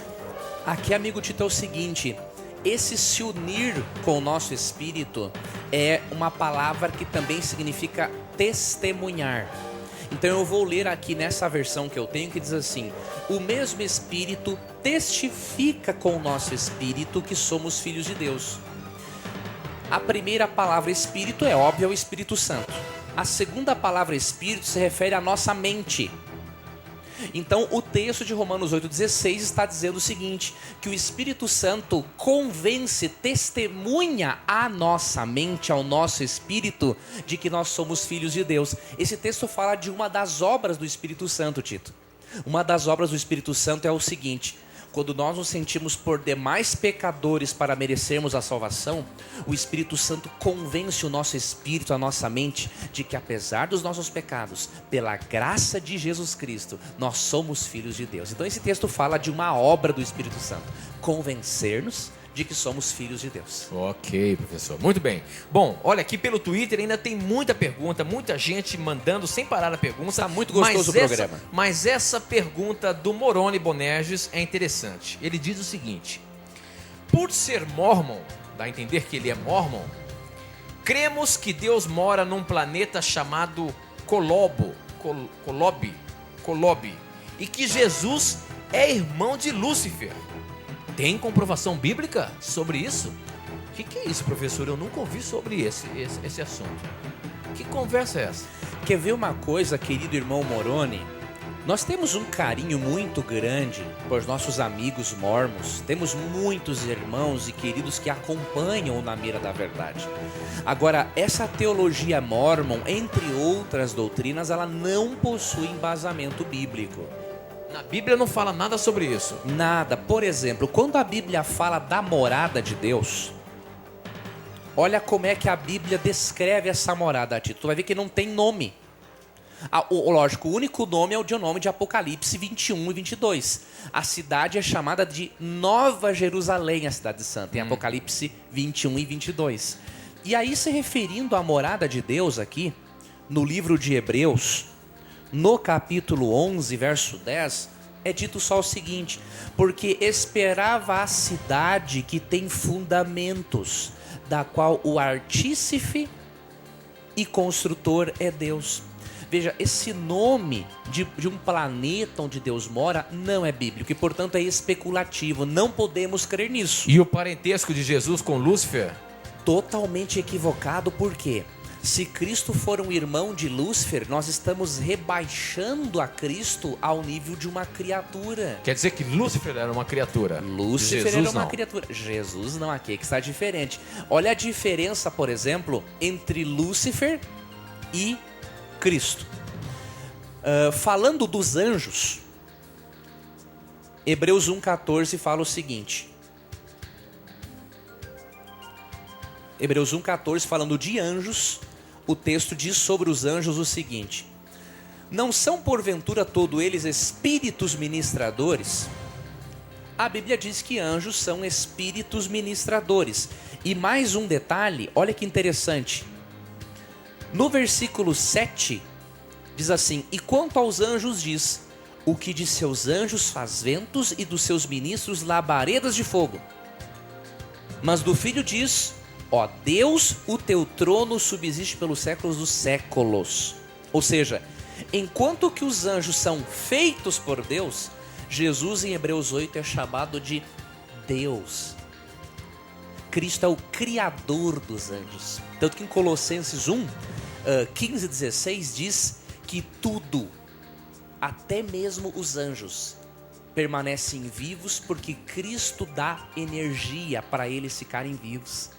Aqui, amigo Tito, é o seguinte: esse se unir com o nosso espírito é uma palavra que também significa testemunhar. Então eu vou ler aqui nessa versão que eu tenho, que diz assim: o mesmo Espírito testifica com o nosso espírito que somos filhos de Deus. A primeira palavra Espírito é óbvio, é o Espírito Santo. A segunda palavra Espírito se refere à nossa mente. Então o texto de Romanos 8,16 está dizendo o seguinte: que o Espírito Santo convence, testemunha à nossa mente, ao nosso espírito, de que nós somos filhos de Deus. Esse texto fala de uma das obras do Espírito Santo, Tito. Uma das obras do Espírito Santo é o seguinte: quando nós nos sentimos por demais pecadores para merecermos a salvação, o Espírito Santo convence o nosso espírito, a nossa mente, de que apesar dos nossos pecados, pela graça de Jesus Cristo, nós somos filhos de Deus. Então esse texto fala de uma obra do Espírito Santo: convencer-nos de que somos filhos de Deus. Ok, professor. Muito bem. Bom, olha, aqui pelo Twitter ainda tem muita pergunta, muita gente mandando sem parar a pergunta. Está muito gostoso o programa. Mas essa pergunta do Moroni Bonerges é interessante. Ele diz o seguinte: por ser mormon, dá a entender que ele é mormon, cremos que Deus mora num planeta chamado Colobi, e que Jesus é irmão de Lúcifer. Tem comprovação bíblica sobre isso? O que é isso, professor? Eu nunca ouvi sobre esse assunto. Que conversa é essa? Quer ver uma coisa, querido irmão Moroni? Nós temos um carinho muito grande por nossos amigos mormons. Temos muitos irmãos e queridos que acompanham o Na Mira da Verdade. Agora, essa teologia mormon, entre outras doutrinas, ela não possui embasamento bíblico. Na Bíblia não fala nada sobre isso. Nada. Por exemplo, quando a Bíblia fala da morada de Deus, olha como é que a Bíblia descreve essa morada, Tito. Tu vai ver que não tem nome. Lógico, o único nome é o nome de Apocalipse 21 e 22. A cidade é chamada de Nova Jerusalém, a cidade santa, em Apocalipse 21 e 22. E aí, se referindo à morada de Deus aqui, no livro de Hebreus, no capítulo 11, verso 10, é dito só o seguinte: porque esperava a cidade que tem fundamentos, da qual o artífice e construtor é Deus. Veja, esse nome de um planeta onde Deus mora não é bíblico e, portanto, é especulativo. Não podemos crer nisso. E o parentesco de Jesus com Lúcifer? Totalmente equivocado, por quê? Se Cristo for um irmão de Lúcifer, nós estamos rebaixando a Cristo ao nível de uma criatura. Quer dizer que Lúcifer era uma criatura? Lúcifer Jesus era uma não. criatura. Jesus não, aqui é que está diferente. Olha a diferença, por exemplo, entre Lúcifer e Cristo. Falando dos anjos, Hebreus 1,14 fala o seguinte. Hebreus 1,14, falando de anjos, o texto diz sobre os anjos o seguinte: não são porventura todos eles espíritos ministradores? A Bíblia diz que anjos são espíritos ministradores. E mais um detalhe, olha que interessante. No versículo 7, diz assim: e quanto aos anjos diz, o que de seus anjos faz ventos e dos seus ministros labaredas de fogo. Mas do Filho diz: ó Deus, o teu trono subsiste pelos séculos dos séculos. Ou seja, enquanto que os anjos são feitos por Deus, Jesus em Hebreus 8 é chamado de Deus. Cristo é o criador dos anjos. Tanto que em Colossenses 1, 15 e 16 diz que tudo, até mesmo os anjos, permanecem vivos porque Cristo dá energia para eles ficarem vivos.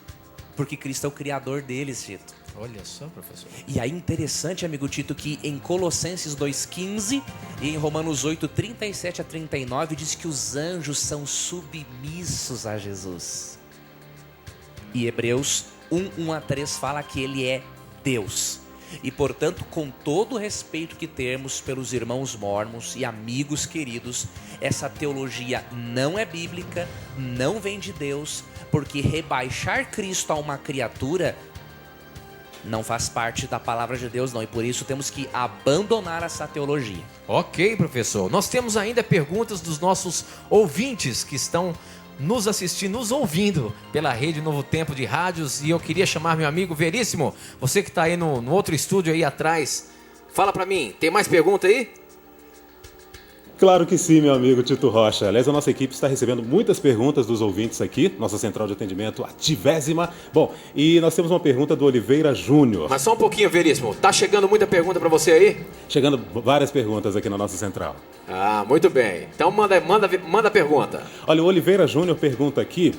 Porque Cristo é o criador deles, Tito. Olha só, professor. E aí interessante, amigo Tito, que em Colossenses 2,15 e em Romanos 8, 37 a 39 diz que os anjos são submissos a Jesus. E Hebreus 1, 1 a 3 fala que ele é Deus. E portanto, com todo o respeito que temos pelos irmãos mórmons e amigos queridos, essa teologia não é bíblica, não vem de Deus, porque rebaixar Cristo a uma criatura não faz parte da palavra de Deus, não. E por isso temos que abandonar essa teologia. Ok, professor. Nós temos ainda perguntas dos nossos ouvintes que estão nos assistindo, nos ouvindo pela Rede Novo Tempo de Rádios. E eu queria chamar meu amigo Veríssimo, você que está aí no outro estúdio aí atrás. Fala para mim, tem mais pergunta aí? Claro que sim, meu amigo Tito Rocha. Aliás, a nossa equipe está recebendo muitas perguntas dos ouvintes aqui, nossa central de atendimento ativésima. Bom, e nós temos uma pergunta do Oliveira Júnior. Mas só um pouquinho, Veríssimo. Tá chegando muita pergunta para você aí? Chegando várias perguntas aqui na nossa central. Ah, muito bem. Então manda a pergunta. Olha, o Oliveira Júnior pergunta aqui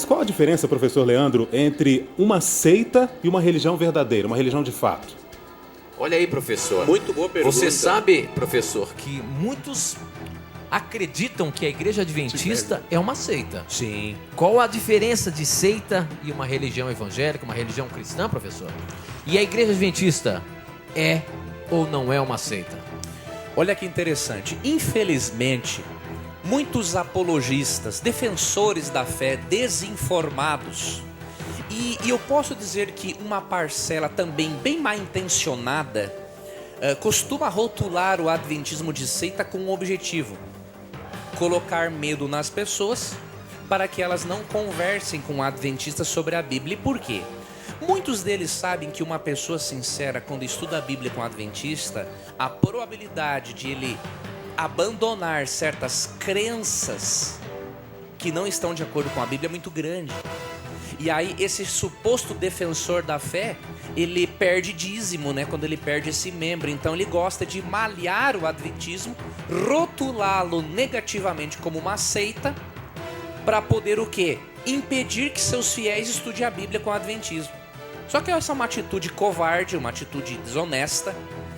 qual a diferença, professor Leandro, entre uma seita e uma religião verdadeira, uma religião de fato? Olha aí, professor. Muito boa pergunta. Você sabe, professor, que muitos acreditam que a Igreja Adventista é uma seita. Sim. Qual a diferença de seita e uma religião evangélica, uma religião cristã, professor? E a Igreja Adventista é ou não é uma seita? Olha que interessante. Infelizmente, muitos apologistas, defensores da fé, desinformados, e eu posso dizer que uma parcela também bem mal intencionada costuma rotular o adventismo de seita com um objetivo: colocar medo nas pessoas para que elas não conversem com adventistas sobre a Bíblia. E por quê? Muitos deles sabem que uma pessoa sincera, quando estuda a Bíblia com um adventista, a probabilidade de ele abandonar certas crenças que não estão de acordo com a Bíblia é muito grande. E aí esse suposto defensor da fé, ele perde dízimo, né? Quando ele perde esse membro. Então ele gosta de malhar o adventismo, rotulá-lo negativamente como uma seita, para poder o quê? Impedir que seus fiéis estudem a Bíblia com o adventismo. Só que essa é uma atitude covarde, uma atitude desonesta,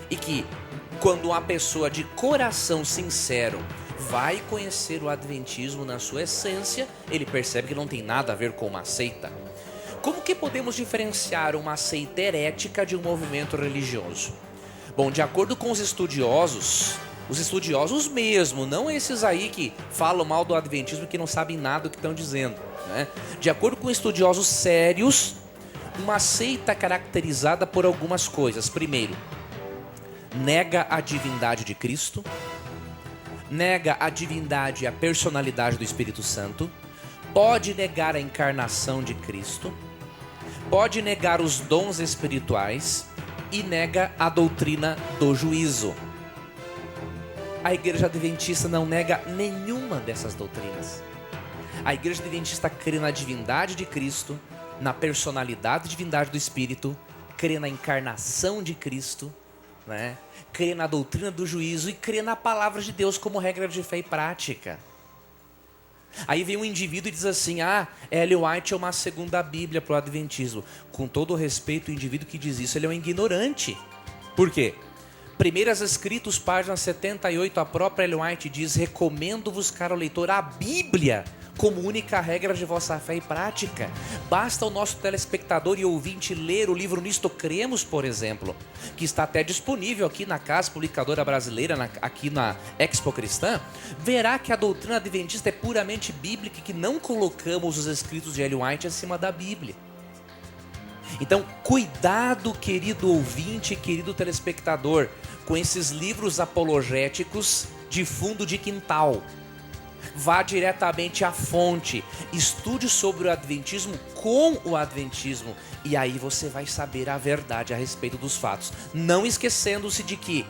e que Quando uma pessoa de coração sincero vai conhecer o adventismo na sua essência, ele percebe que não tem nada a ver com uma seita. Como que podemos diferenciar uma seita herética de um movimento religioso? Bom, de acordo com os estudiosos mesmo, não esses aí que falam mal do adventismo que não sabem nada do que estão dizendo, né? De acordo com estudiosos sérios, uma seita é caracterizada por algumas coisas. Primeiro, nega a divindade de Cristo, nega a divindade e a personalidade do Espírito Santo, pode negar a encarnação de Cristo, pode negar os dons espirituais e nega a doutrina do juízo. A Igreja Adventista não nega nenhuma dessas doutrinas. A Igreja Adventista crê na divindade de Cristo, na personalidade e divindade do Espírito, crê na encarnação de Cristo, né? Crê na doutrina do juízo e crê na palavra de Deus como regra de fé e prática. Aí vem um indivíduo e diz assim: Ellen White é uma segunda Bíblia para o Adventismo. Com todo o respeito, o indivíduo que diz isso, ele é um ignorante. Por quê? Primeiras Escritos, página 78, a própria Ellen White diz: recomendo-vos, caro leitor, a Bíblia como única regra de vossa fé e prática. Basta o nosso telespectador e ouvinte ler o livro Nisto Cremos, por exemplo, que está até disponível aqui na Casa Publicadora Brasileira, aqui na Expo Cristã, verá que a doutrina adventista é puramente bíblica e que não colocamos os escritos de Ellen White acima da Bíblia. Então, cuidado, querido ouvinte, querido telespectador, com esses livros apologéticos de fundo de quintal. Vá diretamente à fonte, estude sobre o adventismo com o adventismo e aí você vai saber a verdade a respeito dos fatos. Não esquecendo-se de que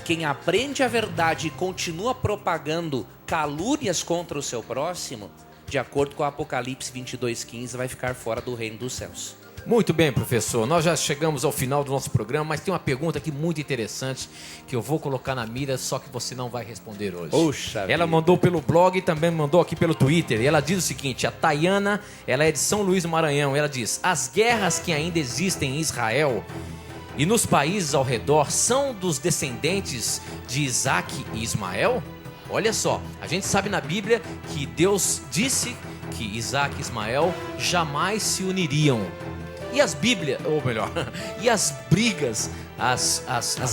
quem aprende a verdade e continua propagando calúnias contra o seu próximo, de acordo com o Apocalipse 22:15, vai ficar fora do reino dos céus. Muito bem, professor. Nós já chegamos ao final do nosso programa, mas tem uma pergunta aqui muito interessante que eu vou colocar na mira, só que você não vai responder hoje. Poxa ela vida. mandou pelo blog e também mandou aqui pelo Twitter. E ela diz o seguinte: a Tayana, ela é de São Luís do Maranhão. Ela diz: as guerras que ainda existem em Israel e nos países ao redor são dos descendentes de Isaac e Ismael? Olha só, a gente sabe na Bíblia que Deus disse que Isaac e Ismael jamais se uniriam. E as Bíblias, ou melhor, e as brigas, as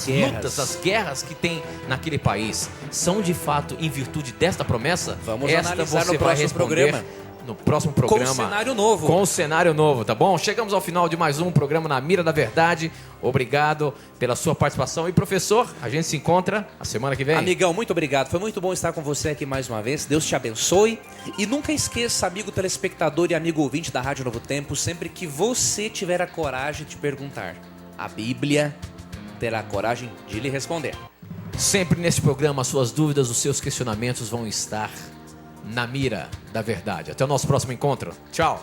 lutas, as guerras que tem naquele país, são de fato em virtude desta promessa? Vamos analisar no próximo programa. No próximo programa. Com cenário novo. Com cenário novo, tá bom? Chegamos ao final de mais um programa Na Mira da Verdade. Obrigado pela sua participação. E professor, a gente se encontra a semana que vem. Amigão, muito obrigado. Foi muito bom estar com você aqui mais uma vez. Deus te abençoe. E nunca esqueça, amigo telespectador e amigo ouvinte da Rádio Novo Tempo, sempre que você tiver a coragem de perguntar, a Bíblia terá a coragem de lhe responder. Sempre nesse programa, as suas dúvidas, os seus questionamentos vão estar na mira da verdade. Até o nosso próximo encontro. Tchau.